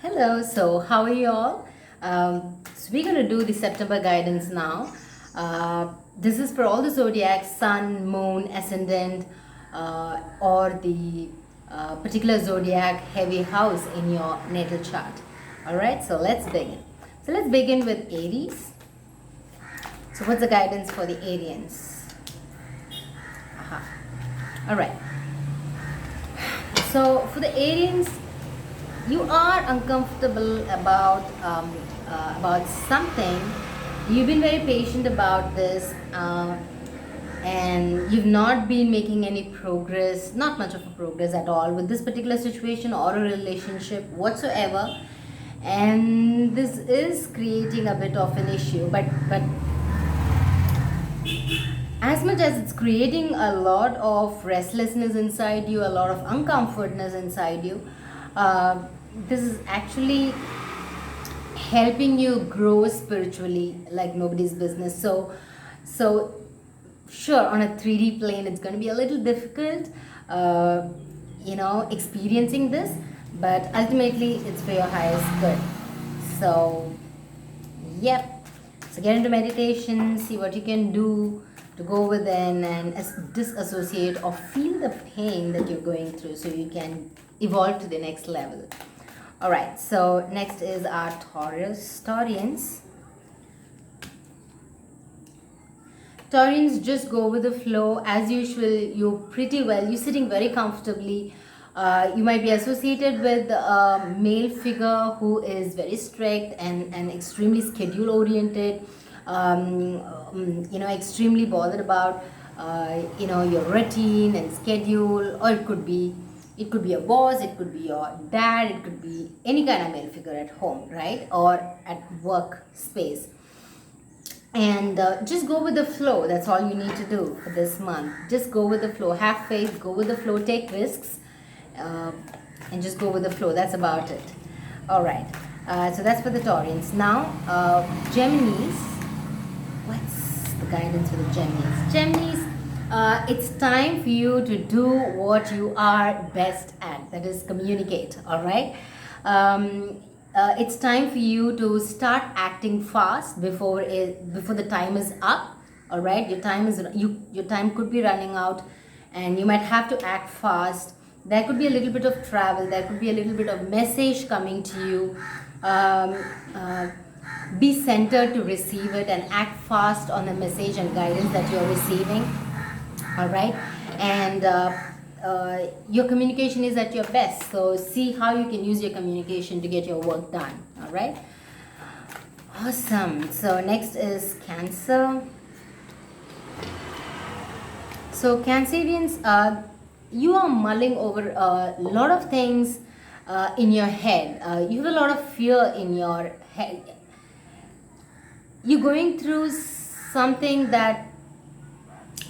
Hello, so how are you all? So we're going to do the September guidance now. This is for all the zodiacs, sun, moon, ascendant, or the particular zodiac heavy house in your natal chart. All right, so let's begin. So let's begin with Aries. So what's the guidance for the Arians? Aha. All right. So for the Arians, you are uncomfortable about something. You've been very patient about this, and you've not been making any progress, not much of a progress at all with this particular situation or a relationship whatsoever. And this is creating a bit of an issue, but as much as it's creating a lot of restlessness inside you, a lot of uncomfortness inside you, this is actually helping you grow spiritually like nobody's business. So sure, on a 3D plane it's going to be a little difficult, experiencing this, but ultimately it's for your highest good. So yep, so get into meditation, see what you can do to go within and disassociate or feel the pain that you're going through so you can evolve to the next level. All right, so next is our Taurians. Taurians, just go with the flow as usual. You're pretty well, you're sitting very comfortably. You might be associated with a male figure who is very strict and extremely schedule oriented, extremely bothered about your routine and schedule. Or it could be a boss, it could be your dad, it could be any kind of male figure at home, right, or at work space. And just go with the flow. That's all you need to do for this month. Just go with the flow, have faith, go with the flow, take risks, and just go with the flow. That's about it. All right, so that's for the Taurians. Now Geminis, what's the guidance for the Geminis? It's time for you to do what you are best at, that is communicate. All right, it's time for you to start acting fast before the time is up. All right, your time could be running out and you might have to act fast. There could be a little bit of travel, there could be a little bit of message coming to you. Be centered to receive it and act fast on the message and guidance that you're receiving. All right, and your communication is at your best, so see how you can use your communication to get your work done. All right, awesome. So next is Cancer. So Cancerians, you are mulling over a lot of things in your head. You have a lot of fear in your head. You're going through something that,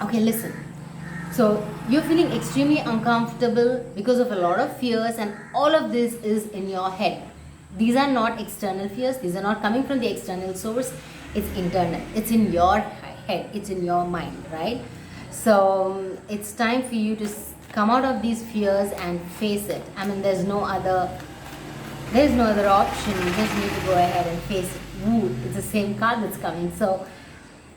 okay, listen. So you're feeling extremely uncomfortable because of a lot of fears, and all of this is in your head. These are not external fears. These are not coming from the external source. It's internal. It's in your head. It's in your mind, right? So it's time for you to come out of these fears and face it. I mean, there's no other option. You just need to go ahead and face it. Ooh, it's the same card that's coming. So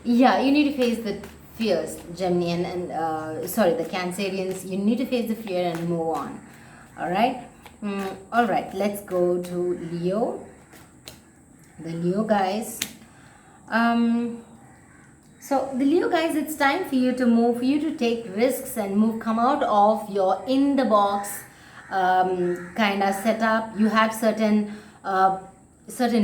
yeah, you need to face the fears, Gemini, and the Cancerians. You need to face the fear and move on. All right. All right, let's go to Leo. The Leo guys. So the Leo guys, it's time for you to move, for you to take risks and come out of your in the box kind of setup. You have certain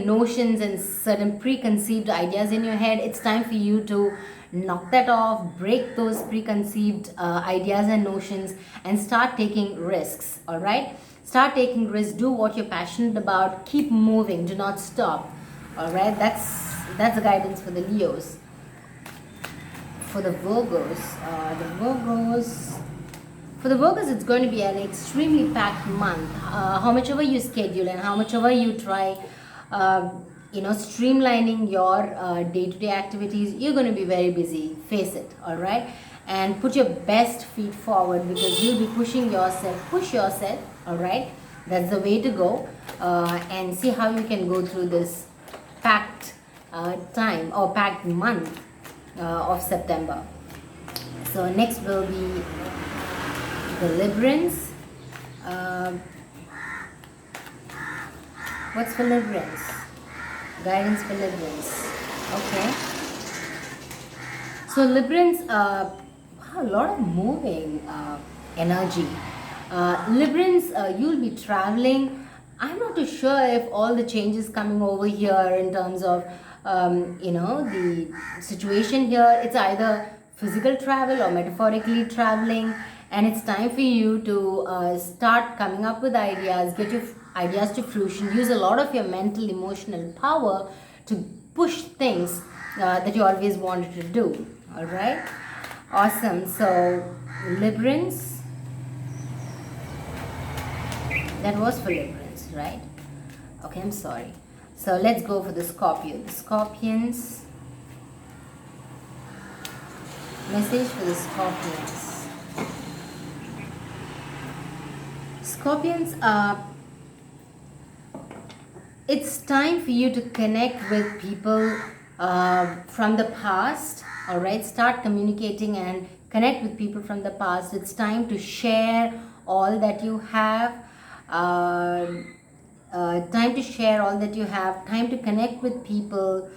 notions and certain preconceived ideas in your head. It's time for you to knock that off, break those preconceived ideas and notions, and start taking risks. All right, start taking risks, do what you're passionate about, keep moving, do not stop. All right, that's the guidance for the Leos. For the Virgos, for the Virgos, it's going to be an extremely packed month. How much ever you schedule and how much ever you try streamlining your day-to-day activities, you're going to be very busy. Face it. All right, and put your best feet forward, because you'll be pushing yourself. Push yourself. All right, That's the way to go, and see how you can go through this packed time or packed month of September. So next will be deliverance. What's for deliverance? Guidance for deliverance. Okay. So deliverance, wow, a lot of moving energy. Deliverance, you'll be traveling. I'm not too sure if all the changes coming over here in terms of the situation here, it's either physical travel or metaphorically traveling, and it's time for you to start coming up with ideas, get your ideas to fruition, use a lot of your mental emotional power to push things that you always wanted to do. All right, awesome. So deliverance, that was for deliverance, right? Okay, I'm sorry. So let's go for the Scorpio. The Scorpions. Message for the Scorpions. Scorpions, it's time for you to connect with people from the past. All right, start communicating and connect with people from the past. It's time to share all that you have. Time to share all that you have, time to connect with people.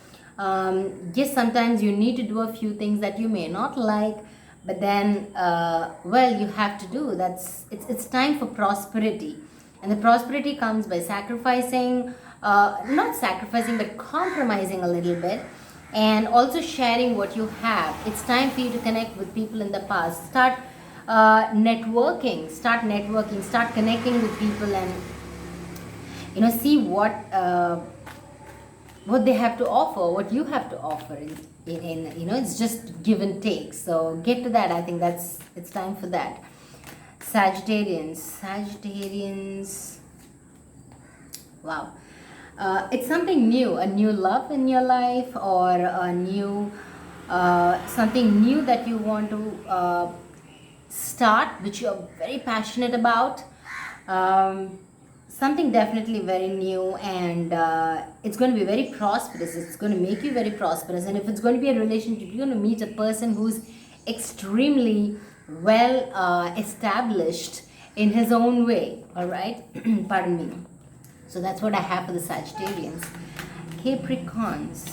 Yes, sometimes you need to do a few things that you may not like, but then well, you have to do. It's time for prosperity, and the prosperity comes by sacrificing, not sacrificing but compromising a little bit, and also sharing what you have. It's time for you to connect with people in the past. Start networking, start connecting with people, and see what they have to offer, what you have to offer. In it's just give and take. So get to that. I think it's time for that. Sagittarians, wow. It's something new, a new love in your life, or a new something new that you want to start, which you're very passionate about. Something definitely very new, and it's going to be very prosperous. It's going to make you very prosperous. And if it's going to be a relationship, you're going to meet a person who's extremely well established in his own way. All right, pardon me. So that's what I have for the Sagittarians. Capricorns,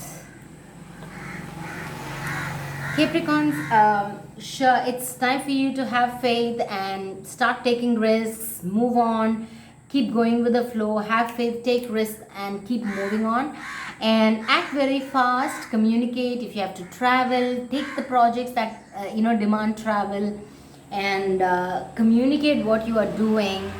sure, it's time for you to have faith and start taking risks, move on, keep going with the flow, have faith, take risks, and keep moving on. And act very fast, communicate. If you have to travel, take the projects that demand travel, and communicate what you are doing.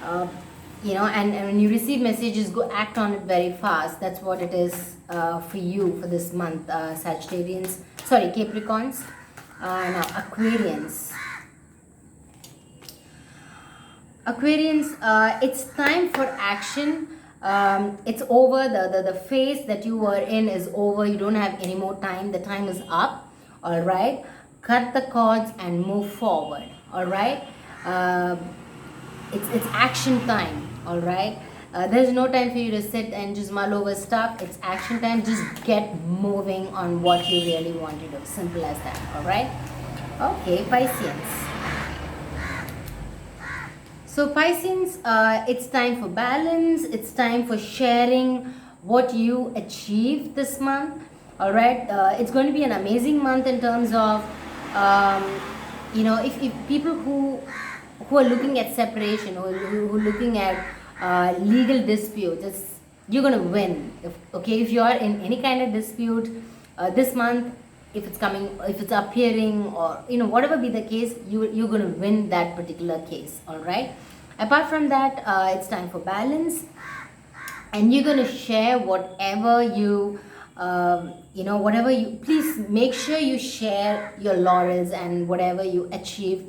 And when you receive messages, go act on it very fast. That's what it is for you for this month, Capricorns. Now Aquarians, it's time for action. It's over. The phase that you were in is over. You don't have any more time. The time is up. All right, cut the cords and move forward. All right, it's action time. All right, there's no time for you to sit and just mull over stuff. It's action time. Just get moving on what you really want to do. Simple as that. All right. Okay, Pisceans. So Pisceans, it's time for balance. It's time for sharing what you achieved this month. All right, it's going to be an amazing month in terms of, if people who are looking at separation, or who are looking at legal disputes, you're going to win. If you are in any kind of dispute this month, if it's appearing, or whatever be the case, you're going to win that particular case. All right, apart from that, it's time for balance, and you're going to share whatever please make sure you share your laurels and whatever you achieve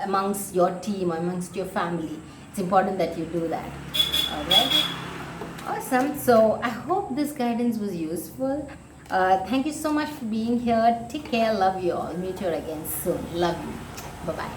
amongst your team, amongst your family. It's important that you do that. All right, awesome. So I hope this guidance was useful. Thank you so much for being here. Take care. Love you all. Meet you again soon. Love you. Bye bye.